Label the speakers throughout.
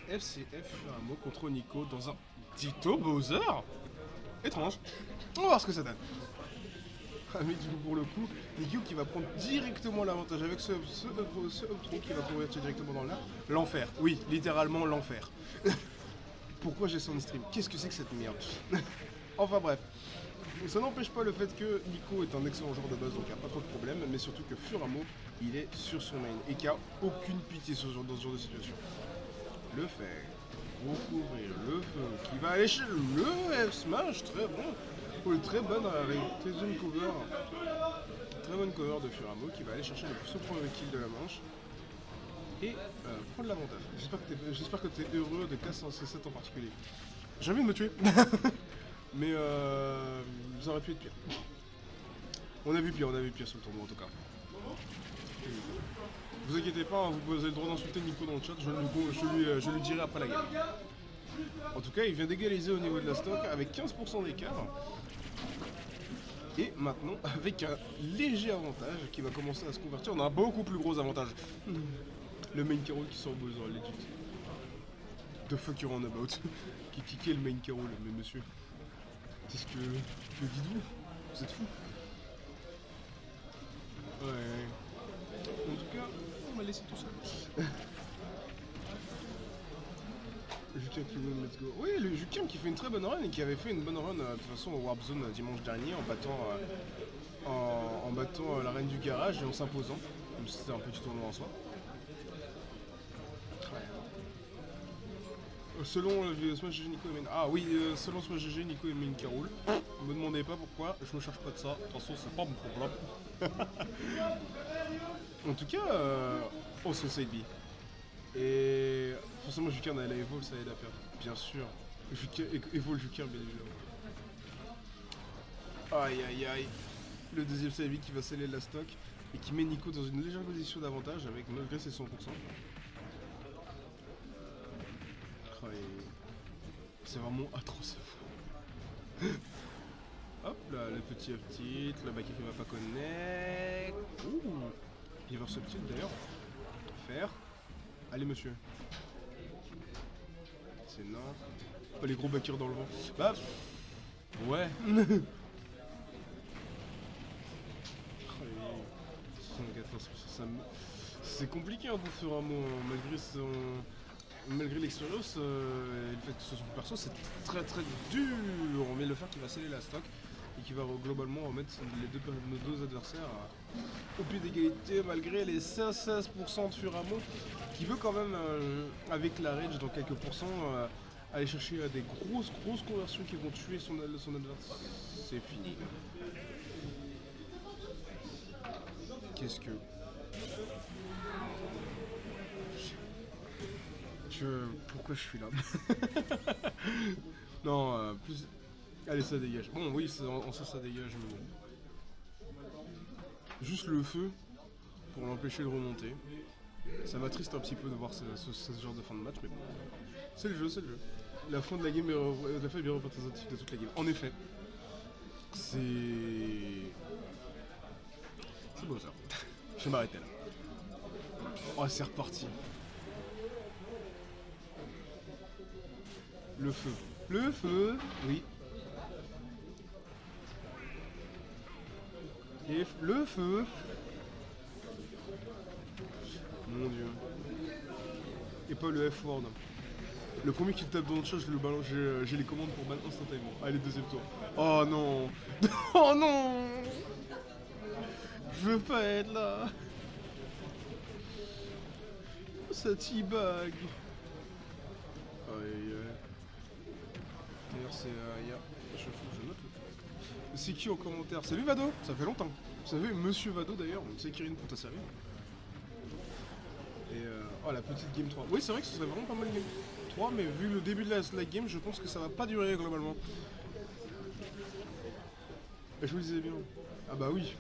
Speaker 1: FCF Furamo contre Nico dans un Ditto Bowser. Étrange. On va voir ce que ça donne. Ah, mais du coup, pour le coup, Nico qui va prendre directement l'avantage avec ce up throw qui va convertir directement dans l'air. L'enfer. Oui, littéralement l'enfer. Pourquoi j'ai son stream? Qu'est-ce que c'est que cette merde? Enfin bref. Ça n'empêche pas le fait que Nico est un excellent joueur de base, donc il n'y a pas trop de problème, mais surtout que Furamo, il est sur son main et qu'il n'y a aucune pitié dans ce genre de situation. Le fait, recouvrir le feu, qui va aller chez le F-Smash, très bon, très bonne cover. Très bonne cover de Furamo qui va aller chercher ce premier kill de la manche et prendre l'avantage. J'espère que tu es heureux de casser ce set en particulier. J'ai envie de me tuer. Mais ça aurait pu être pire. On a vu pire sur le tournoi en tout cas. Vous inquiétez pas, hein, vous avez le droit d'insulter Nico dans le chat, je lui dirai après la game. En tout cas, il vient d'égaliser au niveau de la stock avec 15% d'écart. Et maintenant, avec un léger avantage qui va commencer à se convertir en un beaucoup plus gros avantage. Le main carroll qui sort Bowser, legit. The fuck you on about? Qui kickait le main carroll, mais monsieur. Qu'est-ce que dites-vous? Vous êtes fous? Ouais. En tout cas, on va laisser tout ça. Jukim qui win, let's go. Oui, le Jukim qui fait une très bonne run et qui avait fait une bonne run de toute façon au Warp Zone dimanche dernier en battant la reine du garage et en s'imposant. Comme si c'était un petit tournoi en soi. Selon Smash GG, Nico et Main. Ah oui, selon Smash GG, Nico et Main qui roule. Ne me demandez pas pourquoi, je me cherche pas de ça. De toute façon, c'est pas mon problème. En tout cas, oh, c'est side B. Et forcément, Jukin a la Evolve, ça aide à perdre. Bien sûr. Evolve Jukin, bien évidemment. Aïe aïe aïe. Le deuxième side B qui va sceller la stock et qui met Nico dans une légère position d'avantage avec malgré ses 100%. C'est vraiment atroce. Hop là, le petit uptilt, le back qui va pas connect. Ouh, il va ce petit d'ailleurs. Faire. Allez monsieur. C'est non. Oh, les gros backers dans le vent. Bah. Ouais. 74%, c'est compliqué hein, pour Furamo, malgré l'expérience et le fait que ce soit son perso, c'est très très dur. Mais le faire qui va sceller la stock et qui va globalement remettre nos deux adversaires au pied d'égalité malgré les 16% de Furamo qui veut quand même, avec la rage dans quelques pourcents, aller chercher des grosses conversions qui vont tuer son adversaire. C'est fini. Qu'est-ce que... Pourquoi je suis là? Non, plus... Allez, ça dégage. Bon, oui, en ça dégage, mais bon. Juste le feu, pour l'empêcher de remonter. Ça m'attriste un petit peu de voir ce genre de fin de match, mais bon. C'est le jeu, c'est le jeu. La fin de la game est bien représentative de toute la game. En effet. C'est beau ça. Je vais m'arrêter là. Oh, c'est reparti. Le feu. Le feu, oui. Et le feu. Mon dieu. Et pas le F-word. Le premier qui tape dans le chat, je le balance, j'ai les commandes pour ban instantanément. Allez, deuxième tour. Oh non. Oh non. Je veux pas être là. Ça teabag. Aïe aïe. D'ailleurs c'est... je note le truc. C'est qui en commentaire? Salut Vado. Ça fait longtemps. Salut Monsieur Vado d'ailleurs. On sait Kirin pour ta série. Et oh la petite game 3. Oui c'est vrai que ce serait vraiment pas mal game 3, mais vu le début de la game, je pense que ça va pas durer globalement. Et je vous le disais bien. Ah bah oui.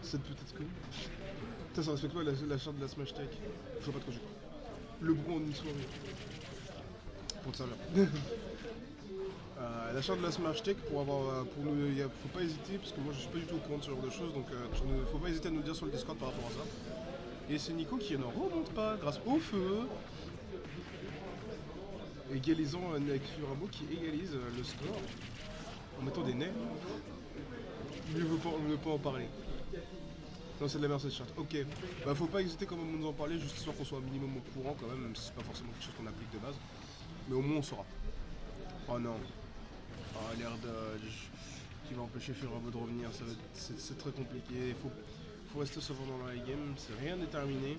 Speaker 1: Cette petite conne. Putain, ça respecte pas la charte de la Smash Tech. Je vois pas de quoi j'ai. Le bron en une soirée. Pour te servir. La charte de la Smash Tech pour nous, faut pas hésiter parce que moi je suis pas du tout au courant de ce genre de choses, donc faut pas hésiter à nous le dire sur le Discord par rapport à ça. Et c'est Nico qui ne remonte pas grâce au feu. égalisant avec Furabo qui égalise le score en mettant des nez. Lui ne veut pas en parler. Non, c'est de la merde cette charte. Ok, bah faut pas hésiter quand même à nous en parler, juste histoire qu'on soit un minimum au courant quand même si c'est pas forcément quelque chose qu'on applique de base. Mais au moins on saura. Oh non. Oh, l'air dodge qui va empêcher Furabo de revenir, c'est très compliqué. Faut rester sauvant dans la game, rien n'est terminé.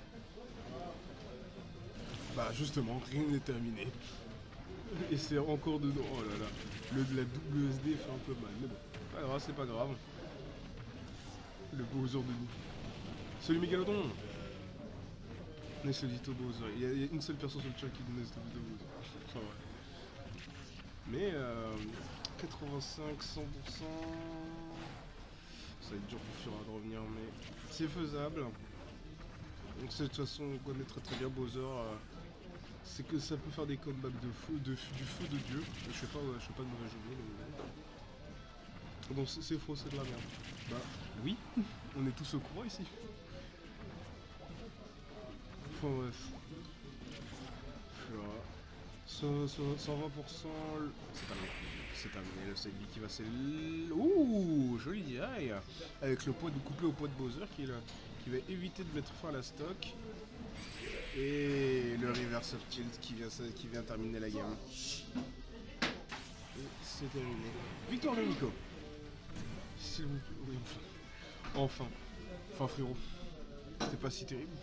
Speaker 1: Bah justement, rien n'est terminé. Et c'est encore dedans. Oh là là. La double SD fait un peu mal. Mais bon, pas grave, c'est pas grave. Le Bowser de nous. Salut Mégalodon. Nesselito Bowser. Il y a une seule personne sur le chat qui dit Nesselito Bowser. Enfin ouais. Mais 85, 100%. Ça va être dur pour Fura de revenir, mais c'est faisable. Donc de toute façon, on connaît très bien Bowser. C'est que ça peut faire des comebacks de feu, du feu de Dieu. Je fais pas de mauvais jeu de mots. Donc c'est faux, c'est de la merde. Bah oui, on est tous au courant ici. Enfin bref. Voilà. 120%, c'est terminé. C'est terminé, le side B qui va ouh, joli DI. Avec le poids couplé au poids de Bowser qui va éviter de mettre fin à la stock. Et le reverse of tilt qui vient terminer la game. Et c'est terminé. Victoire de Nico. S'il vous plaît. Oui, enfin. Enfin frérot. C'était pas si terrible.